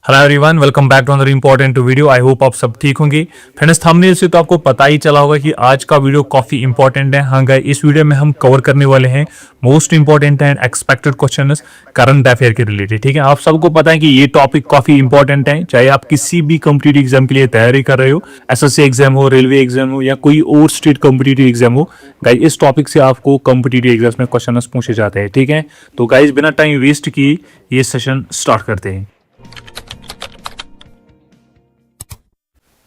Hello everyone, welcome back to another important video. I hope आप सब ठीक होंगे। फ्रेंड्स, थंबनेल से तो आपको पता ही चला होगा कि आज का वीडियो काफी इंपॉर्टेंट है। हाँ गाइस, इस वीडियो में हम कवर करने वाले हैं most important and expected questions current affair के रिलेटेड। ठीक है, आप सबको पता है कि ये टॉपिक काफी इंपॉर्टेंट है, चाहे आप किसी भी कॉम्पिटिटिव एग्जाम के लिए तैयारी कर रहे हो, एसएससी एग्जाम हो, रेलवे एग्जाम हो या कोई और स्टेट कॉम्पिटिटिव एग्जाम हो। गाइस, इस टॉपिक से आपको कॉम्पिटिटिव एग्जाम में क्वेश्चन पूछे जाते हैं। ठीक है, तो गाइस बिना टाइम वेस्ट किए ये सेशन स्टार्ट करते हैं।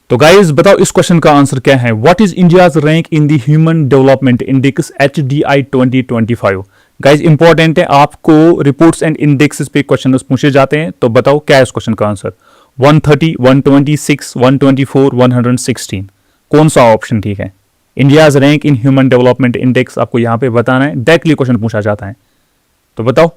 तो गाइस बताओ इस क्वेश्चन का आंसर क्या है। What is India's rank in the human development index HDI 2025। Guys important है, आपको रिपोर्ट्स एंड इंडेक्सेस पे क्वेश्चन पूछे जाते हैं। तो बताओ क्या है इस क्वेश्चन का आंसर। 130, 126, 124, 116 कौन सा ऑप्शन ठीक है। India's rank in human development index आपको यहाँ पे बताना है, डायरेक्टली क्वेश्चन पूछा जाता है। तो बताओ।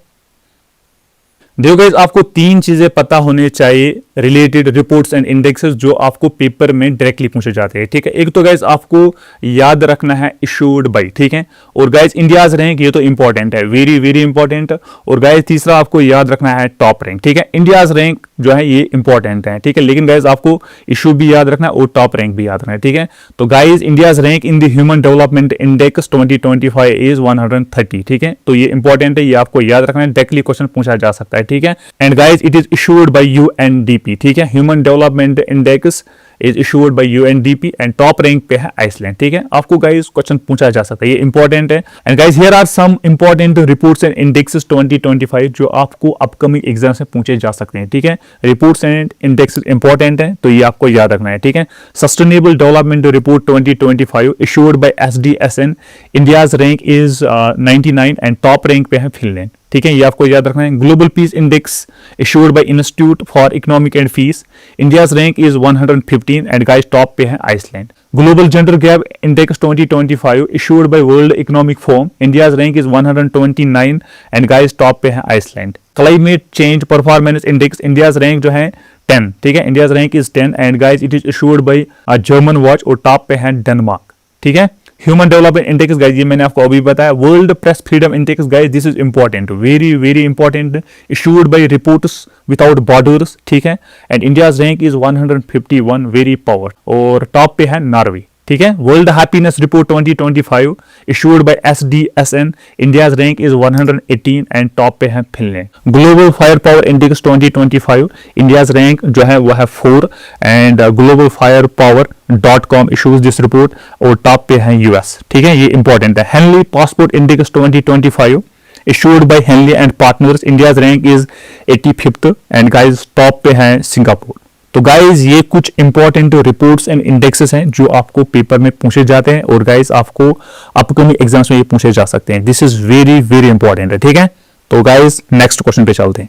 देखो गाइस, आपको तीन चीजें पता होने चाहिए रिलेटेड रिपोर्ट्स एंड इंडेक्सेस जो आपको पेपर में डायरेक्टली पूछे जाते हैं। ठीक है, एक तो गाइस आपको याद रखना है इशूड बाय। ठीक है, और गाइस इंडियाज रैंक ये तो इंपॉर्टेंट है, वेरी वेरी इंपॉर्टेंट। और गाइस तीसरा आपको याद रखना है टॉप रैंक। ठीक है, इंडियाज रैंक जो है ये इंपॉर्टेंट है। ठीक है, लेकिन गाइस आपको इशू भी याद रखना है और टॉप रैंक भी याद रखना है। ठीक है, तो guys India's rank in the human development index 2025 is 130। ठीक है, तो ये इंपॉर्टेंट है, ये आपको याद रखना है, डायरेक्टली क्वेश्चन पूछा जा सकता है। ठीक है, and guys it is issued bye UNDP। ठीक है, human development index is issued bye UNDP and top rank पे है आइसलैंड। ठीक है, आपको गाइस क्वेश्चन पूछा जा सकता है, ये इंपॉर्टेंट है। And guys here are some important reports and indexes 2025 जो आपको अपकमिंग एग्जाम से पूछे जा सकते हैं। ठीक है, रिपोर्ट्स एंड इंडेक्सेस इंपॉर्टेंट है, तो ये आपको याद रखना है। ठीक है, sustainable development report 2025 issued by SDSN, India's rank is 99 and top rank पे है फिनलैंड। ठीक है, ये आपको याद रखना है। Global Peace Index issued by Institute for Economic and Peace, India's rank is 115 and guys top पे है Iceland. Global Gender Gap Index 2025 issued by World Economic Forum, India's rank is 129 and guys top पे है Iceland. Climate Change Performance Index, India's rank जो है 10। ठीक है, India's rank is 10 and guys it is issued by German Watch और top पे है Denmark. ठीक है, ह्यूमन डेवलपमेंट इंडेक्स गाइस ये मैंने आपको अभी बताया। World press freedom index guys this is important, very very important, issued by reporters without borders. ठीक है, and India's rank is 151, very power, और टॉप पे है नॉर्वे। ठीक है, world happiness report 2025 issued by SDSN, India's rank is 118 and top पे है Finland. Global fire power index 2025, India's rank जो है वो है 4 and global fire power dot com issues this report और टॉप पे है US। ठीक है, ये इंपॉर्टेंट है। Henley passport index 2025 issued bye Henley and partners, India's rank is 85th and guys top पे है सिंगापुर। तो गाइज ये कुछ इंपॉर्टेंट रिपोर्ट्स एंड इंडेक्सेस हैं जो आपको पेपर में पूछे जाते हैं और गाइज आपको अपकमिंग एग्जाम्स में ये पूछे जा सकते हैं। This is very very important है। ठीक है, तो गाइज नेक्स्ट क्वेश्चन पे चलते हैं।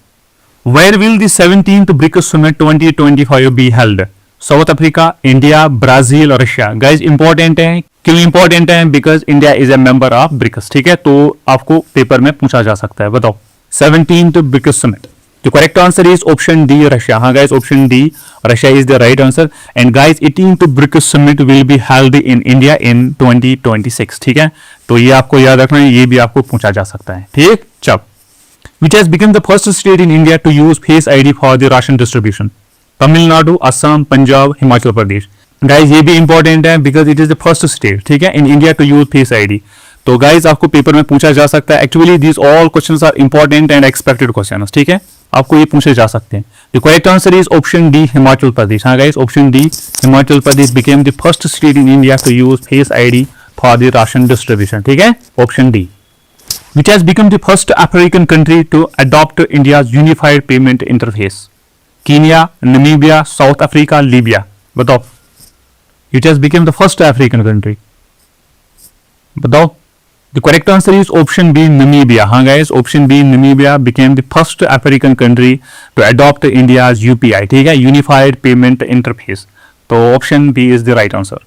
Where will the 17th BRICS summit 2025 be held. South Africa, India, Brazil और रशिया। गाइज इंपॉर्टेंट है, क्यों इंपॉर्टेंट है? Because India is a member of BRICS. ठीक है, तो आपको पेपर में पूछा जा सकता है। बताओ 17th BRICS summit. The correct answer is option D, Russia. हाँ guys, option D, Russia is the right answer. And guys, 18th BRICS summit will be held in India in 2026. ठीक है, तो ये आपको याद रखना है, ये भी आपको पूछा जा सकता है। ठीक, चल। Which has become the first state in India to use Face ID for the ration distribution? Tamil Nadu, Assam, Punjab, Himachal Pradesh. Guys, ये भी इंपॉर्टेंट है because it is the first state, ठीक है, in India to use Face ID. तो गाइज आपको paper में पूछा जा सकता है। Actually this all questions are important and expected questions. ठीक है, आपको ये पूछे जा सकते हैं। The correct answer is option D, Himachal Pradesh. हाँ guys, option D, Himachal Pradesh became the first state in India to use face ID for the ration distribution. ठीक है, option D. Which has become the first African country to adopt India's unified payment interface. Kenya, Namibia, South Africa, Libya. बताओ, which has become the first African country, बताओ। The correct answer is option B, Namibia. हाँ guys, option B, Namibia became the first African country to adopt India's UPI. ठीक है, Unified Payment Interface. तो option B is the right answer.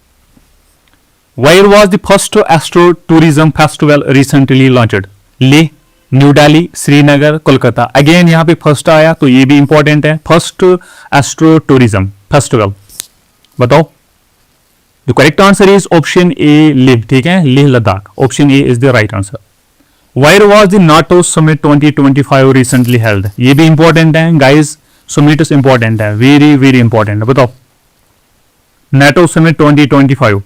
Where was the first Astro Tourism Festival recently launched? Leh, New Delhi, Srinagar, Kolkata. Again यहाँ पे first आया तो ये भी important है। फर्स्ट एस्ट्रो टूरिज्म फेस्टिवल, बताओ। The correct answer is option A, Leh. ठीक है, Leh Ladakh. Option A is the right answer. Where was the NATO summit 2025 recently held. ये भी इंपॉर्टेंट है गाइज। समिट्स इंपॉर्टेंट है, वेरी वेरी इंपॉर्टेंट है। बताओ NATO summit 2025,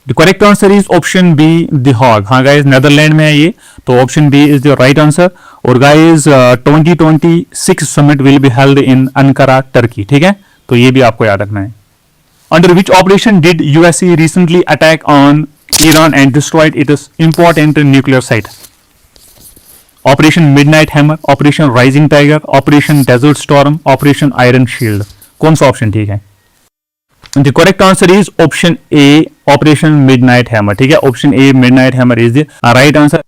the correct answer is option be the Hague. हाँ guys Netherland में है ये, तो option B is the right answer. और guys 2026 summit will be held in Ankara Turkey, ठीक है, तो ये भी आपको याद रखना है। Under which operation did USA recently attack on Iran and destroyed its important nuclear site? Operation midnight hammer, operation rising tiger, operation desert storm, operation iron shield, कौन सा ऑप्शन ठीक है? The correct answer is option A, operation midnight hammer, ठीक है, option A midnight hammer is the right answer.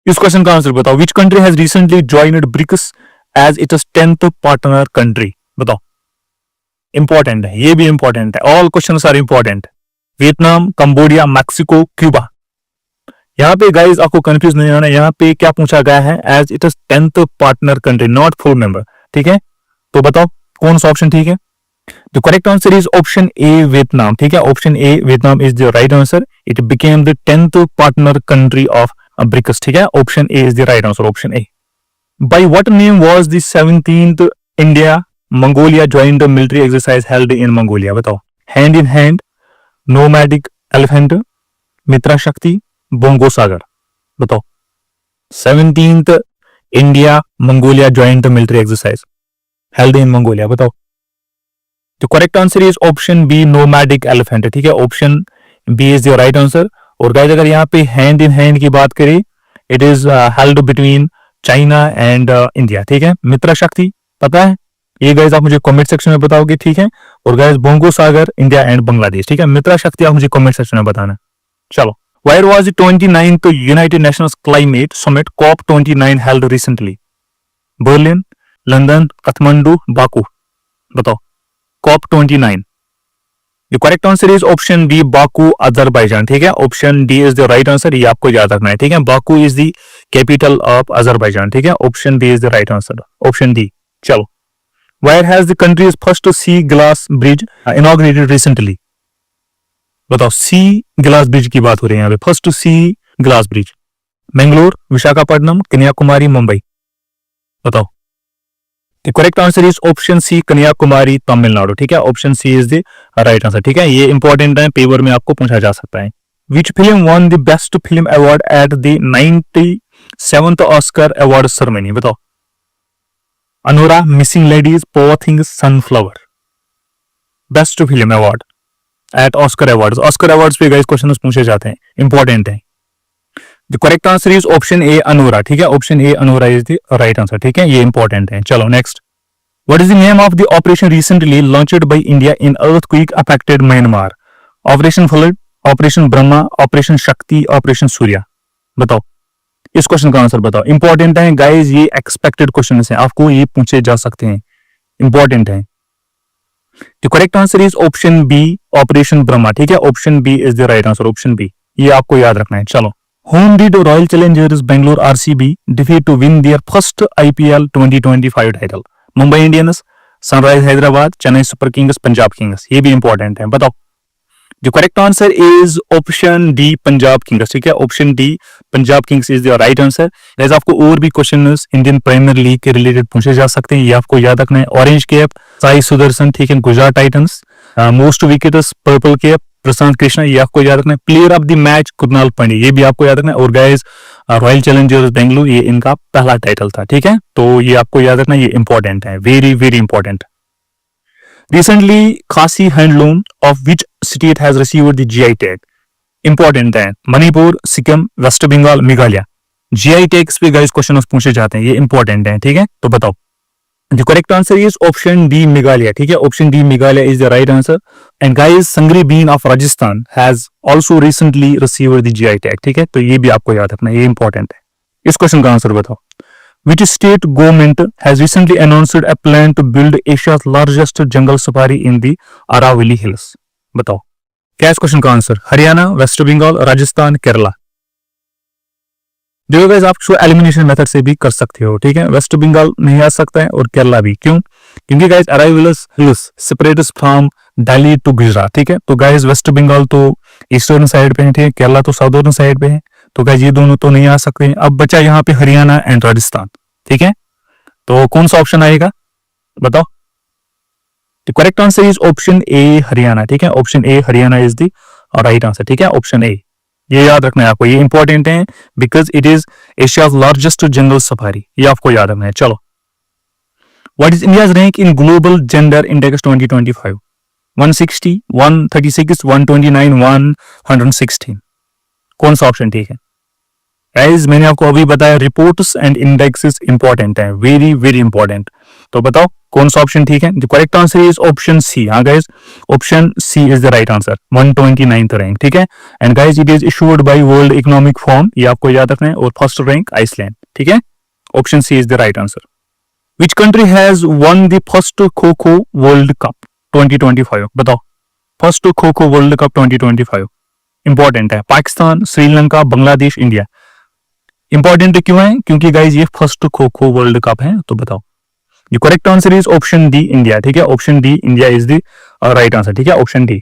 इस question का answer बताओ, which country has recently joined BRICS as its 10th partner country? बताओ, important है, ये भी important है, all questions are important. Vietnam, Cambodia, Mexico, Cuba. यहाँ पे गाइज आपको कंफ्यूज नहीं होना, यहाँ पे क्या पूछा गया है, as it is 10th partner country, not full member, ठीक है, तो बताओ कौन सा ऑप्शन ठीक है? The correct answer is option A Vietnam, ठीक है, option A Vietnam is the right answer. It became the 10th partner country of BRICS, ठीक है, option A is the right answer, option A. By what name was the 17th India Mongolia joint military exercise held in Mongolia? बताओ, hand in hand, nomadic elephant, Mitra Shakti, Bongo Sagar. बताओ 17th India Mongolia joint military exercise held in Mongolia, बताओ। तो correct answer is option B, nomadic elephant, ठीक है, option B is the right answer. और guys अगर यहाँ पे हैंड इन हैंड की बात करें, it is held between China and India, ठीक है। मित्रा शक्ति पता है, ये गाइस आप मुझे कमेंट सेक्शन में बताओगे, ठीक है। और guys bongo Sagar India and Bangladesh, ठीक है। मित्रा शक्ति आप मुझे कमेंट सेक्शन में बताना। चलो, Where was the 29th United Nations Climate Summit COP29 held recently? Berlin, London, Kathmandu, Baku. बताओ COP29. The correct answer is option D, Baku, Azerbaijan, ठीक है। Option D is the right answer, ये आपको याद रखना है, ठीक है। Baku is the capital of Azerbaijan, ठीक है। Option D is the right answer, option D. चलो, Where has the country's first sea glass bridge inaugurated recently? बताओ, सी ग्लास ब्रिज की बात हो रही है यहाँ पे, first sea glass bridge. Mangalore, Visakhapatnam, Kanyakumari, Mumbai. बताओ। The correct answer is option C, Kanyakumari, Tamil Nadu, ठीक है। Option C is the right answer, ठीक है। ये इंपॉर्टेंट है, पेपर में आपको पूछा जा सकता है। Which film won the best film award at the 97th Oscar award ceremony? बताओ। Anora, Missing Ladies, Poor Things, Sunflower. Best film award at Oscar awards. Oscar awards पे गाइस क्वेश्चंस पूछे जाते हैं, इंपॉर्टेंट है। The correct answer is option A, Anora, ठीक है। Option A, Anora is the right answer, ठीक है। ये इंपॉर्टेंट है। चलो next, what is the name of the operation recently launched by India in earthquake affected Myanmar? Operation flood, operation Brahma, operation शक्ति, operation Surya. बताओ, इस क्वेश्चन का आंसर बताओ। इंपॉर्टेंट है गाइज, ये एक्सपेक्टेड क्वेश्चन है, आपको ये पूछे जा सकते हैं, इंपॉर्टेंट है। The correct answer is option B, operation Brahma, ठीक है। Option B is the right answer, option B, ये आपको याद रखना है। चलो, whom did Royal Challengers Bangalore RCB defeat to win their first IPL 2025 title? Mumbai Indians, Sunrisers Hyderabad, Chennai Super Kings, Punjab Kings. ये भी इंपॉर्टेंट है, बताओ। The correct answer is option D, Punjab Kings, ठीक है। Option D, Punjab Kings is the right answer. Guys आपको और भी questions Indian premiere league के रिलेटेड पूछे जा सकते हैं, ये आपको याद रखना है। ऑरेंज कैप, साई सुदर्शन, ठीक है, Gujarat Titans. Most wickets, purple cap, Prashant Krishna, ये आपको याद रखना है। Player of the match, Krunal Pandya, ये भी आपको याद रखना है। और गाइस रॉयल चैलेंजर्स बेंगलुरु, ये इनका पहला टाइटल था, ठीक है। तो ये आपको याद रखना है, ये इंपॉर्टेंट है, very very important. Recently, Khasi handloom of which state has received the GI tag? Important है, Manipur, Sikkim, West Bengal, Meghalaya. GI tags पे गाइस क्वेश्चन पूछे जाते हैं, ये इंपॉर्टेंट है, ठीक है। तो बताओ, the correct answer is option D, Meghalaya, ठीक है। Option D, Meghalaya is the right answer. And guys sangri bean of Rajasthan has also recently received the GI tag, ठीक है। तो ये भी आपको याद रखना है, ये इंपॉर्टेंट है। इस क्वेश्चन का आंसर बताओ। Which state government has recently announced a plan to build Asia's largest jungle safari in the Aravalli Hills? बताओ, क्या इस क्वेश्चन का आंसर? हरियाणा, वेस्ट बंगाल, राजस्थान, केरला। देखो गाइस, आप शो एलिमिनेशन मेथड से भी कर सकते हो, ठीक है। वेस्ट बंगाल नहीं आ सकता है और केरला भी, क्यों? क्योंकि guys Aravalli hills separates from Delhi to Gujarat, ठीक है। तो गाइस वेस्ट बंगाल तो ईस्टर्न साइड पे है, ठीक है। केरला तो साउदर्न साइड पे है, तो गाइस ये दोनों तो नहीं आ सकते हैं। अब बचा यहाँ पे हरियाणा एंड राजस्थान, ठीक है। तो कौन सा ऑप्शन आएगा बताओ। The correct answer is option ए हरियाणा, ठीक है, option A Haryana is the right answer, ठीक है, ऑप्शन ए। ये याद रखना है आपको, ये इंपॉर्टेंट है because it is Asia's largest jungle safari, ये आपको याद रखना है। चलो, what is India's rank in global gender index 2025? 160, 136, 129, 116, कौन सा ऑप्शन ठीक है? गाइस मैंने आपको अभी बताया रिपोर्ट्स एंड इंडेक्सेस इंपॉर्टेंट है, वेरी वेरी इंपॉर्टेंट। तो बताओ कौन सा ऑप्शन ठीक है? The correct answer is option C. हाँ guys, option C is the right answer, 129th rank, ठीक है। And guys it is issued by World Economic Forum, ये आपको याद रखना है, और फर्स्ट रैंक आइसलैंड, ठीक है, option C is the right answer. Which country has won the first kho kho world cup 2025? बताओ, first kho kho world cup 2025 important है। पाकिस्तान, श्रीलंका, बांग्लादेश, इंडिया। इंपॉर्टेंट क्यों है? क्योंकि गाइज ये first kho kho world cup है। तो बताओ, the correct answer is option D India, ठीक है, option D India is the right answer, ठीक है, ऑप्शन डी।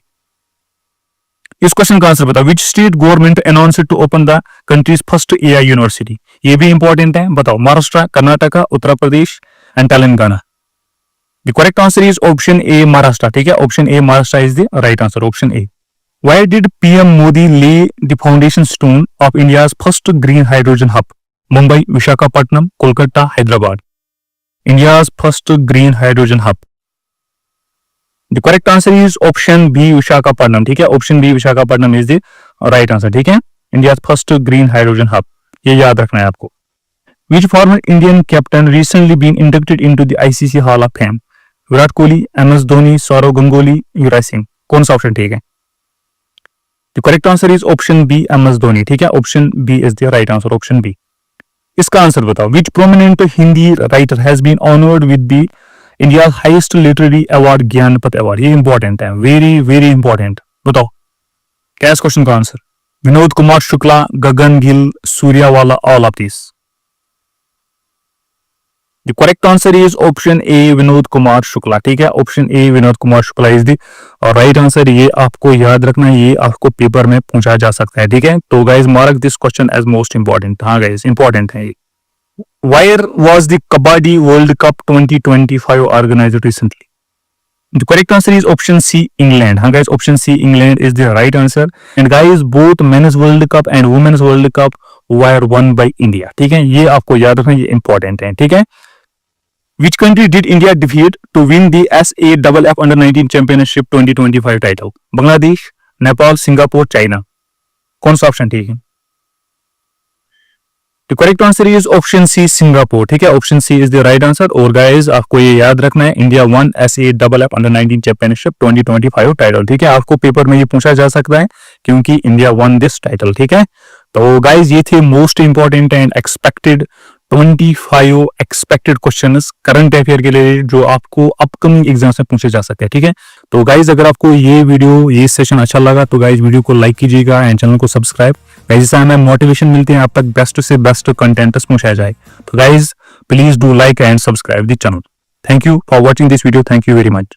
इस क्वेश्चन का आंसर बताओ, which state government announced to open the country's first AI university? ये भी इंपॉर्टेंट है, बताओ, Maharashtra, Karnataka, Uttar Pradesh and Telangana. The correct answer is option A Maharashtra, ठीक है, option A Maharashtra is the right answer, option A. Why did PM Modi lay the foundation stone of India's first green hydrogen hub? Mumbai, Visakhapatnam, Kolkata, Hyderabad. India's first green hydrogen hub. The correct answer is option B, Visakhapatnam, ठीक है, option B, Visakhapatnam is the right answer, ठीक है, India's first green hydrogen hub, ये याद रखना है आपको। Which former Indian captain recently been inducted into the ICC Hall of Fame? Virat Kohli, MS Dhoni, Saurav Gangoli, Yuvraj Singh, कौन सा ऑप्शन ठीक है? The correct answer is option B, MS Dhoni, ठीक है, option B is the right answer, option B। इसका आंसर बताओ, which prominent Hindi writer has been honored with the India's highest literary award, Jnanpith award? ये important है, very very important. बताओ क्या है इस क्वेश्चन का answer? Vinod Kumar Shukla, Gagan Gill, Suryawala, all of this. The correct answer is option A, Vinod Kumar Shukla, ठीक है, option A Vinod Kumar Shukla is the right answer. ये आपको याद रखना है, ये आपको पेपर में पूछा जा सकता है, ठीक है। तो guys mark this question as most important. हाँ गाइज इंपॉर्टेंट है ये। Where was the Kabaddi World Cup 2025 organized recently? The correct answer is option C, England. हाँ guys, option C, England is the right answer. And guys, both men's World Cup and women's World Cup were won by India. ठीक है, ये आपको याद रखना, ये important है, ठीक है। Which country did India defeat to win the SAFF Under-19 Championship 2025 title? Bangladesh, Nepal, Singapore, China, कौन सा ऑप्शन ठीक है? The correct answer is option C, Singapore, ठीक है, option C is the right answer। और गाइज आपको ये याद रखना है, India one SAFF Under-19 Championship 2025 title, ठीक है, आपको पेपर में ये पूछा जा सकता है क्योंकि इंडिया वन दिस टाइटल, ठीक है। तो गाइज ये थे most important and expected 25 expected questions current affair के लिए जो आपको अपकमिंग एग्जाम्स में पूछे जा सकते हैं, ठीक है। तो गाइज अगर आपको ये वीडियो, ये सेशन अच्छा लगा तो गाइज वीडियो को लाइक कीजिएगा एंड चैनल को सब्सक्राइब। गाइज इससे हमें मोटिवेशन मिलती है, आप तक बेस्ट से बेस्ट कंटेंट पहुंचाया जाए। तो guys please do like and subscribe the channel. Thank you for watching this video, thank you very much.